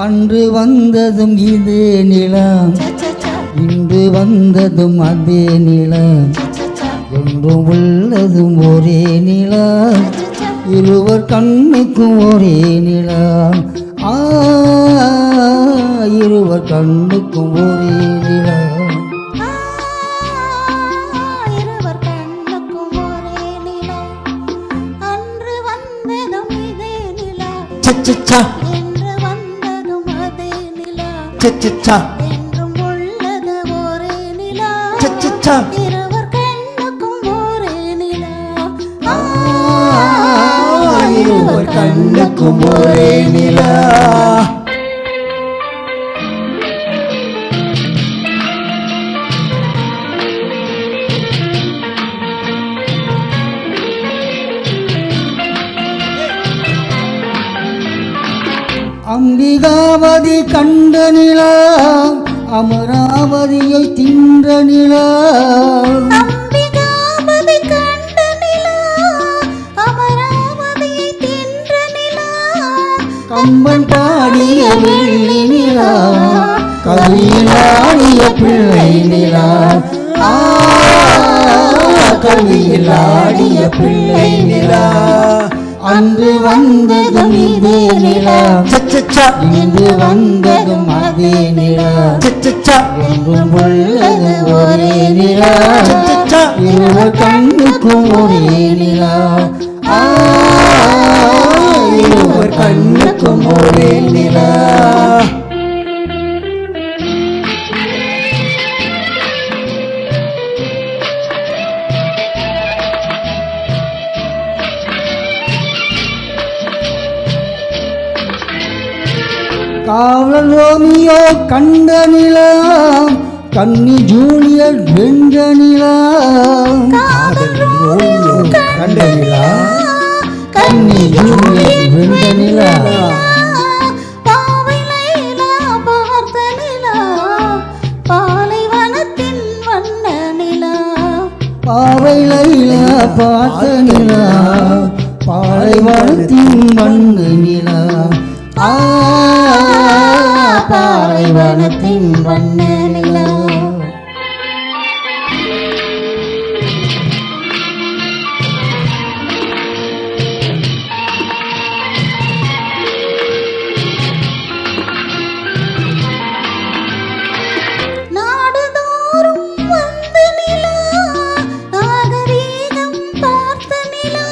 அன்று வந்ததும் இதே நிலம், இன்று வந்ததும் அதே நிலம், என்றும் உள்ளதும் ஒரே நிலம், இருவர் கண்ணுக்கும் ஒரே நிலம். இருவர் கண்ணுக்கும் ஒரே நிலம். அன்று வந்ததும் இதே நிலம், என்றும் உள்ளது ஒரே நிலா, இருவர் கண்ணுக்கும் ஒரே நிலா, இருவர் கண்ணுக்கும் ஒரே நிலா. அம்பிகாவதி கண்ட நிலா, அமராவதியை தின்ற நிலா. அம்பிகாவதி கண்ட நிலா, அமராவதியை தின்ற நிலா. கம்பன் பாடிய வெள்ளி நிலா, கவியிலாடிய பிள்ளை நிலா. கவியிலாடிய பிள்ளை நிலா. அன்று வந்ததும் இதே நிலா, இன்று வந்ததும் அதே நிலா, என்றும் உள்ளது ஒரே நிலா, இருவர் கண்ணுக்கும் ஒரே நிலா. இருவர் கண்ணுக்கும் ஒரே நிலா. காவலன் ரோமியோ கண்ட நிலா, கன்னி ஜூலியட் வென்ற நிலா. காவலன் ரோமியோ கண்ட நிலா, கன்னி ஜூலியட் வென்ற நிலா. பாவை லைலா பார்த்த நிலா, பாலைவனத்தின் வண்ண நிலா. பாவை லைலா பார்த்த நிலா, பாலைவனத்தின் வண்ண நிலா. பாலைவனத்தின் வண்ண நிலா. நாடுதோறும் வந்த நிலா, நாகரீகம் பார்த்த நிலா.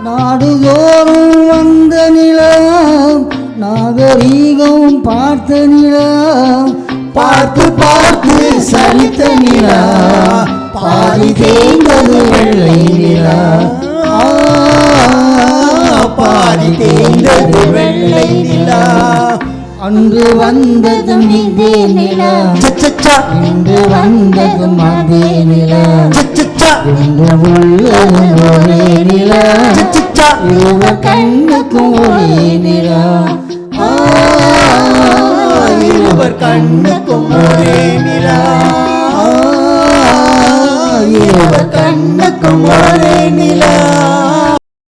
நாடுதோறும் வந்த நிலா, நாகரீகம் பார்த்த நிலா. பார்த்து பார்த்து சலித்த நிலா, பாதி தேய்ந்தது வெள்ளை நிலா. பாதி தேய்ந்தது வெள்ளை நிலா. அன்று வந்ததும் இதே நிலா, இன்று வந்ததும் அதே நிலா, என்றும் உள்ளது ஒரே நிலா, இருவர் கண்ணுக்கும் ஒரே நிலா. இருவர் கண்ணுக்கும் ஒரே நிலா. இருவர் கண்ணுக்கும் ஒரே நிலா.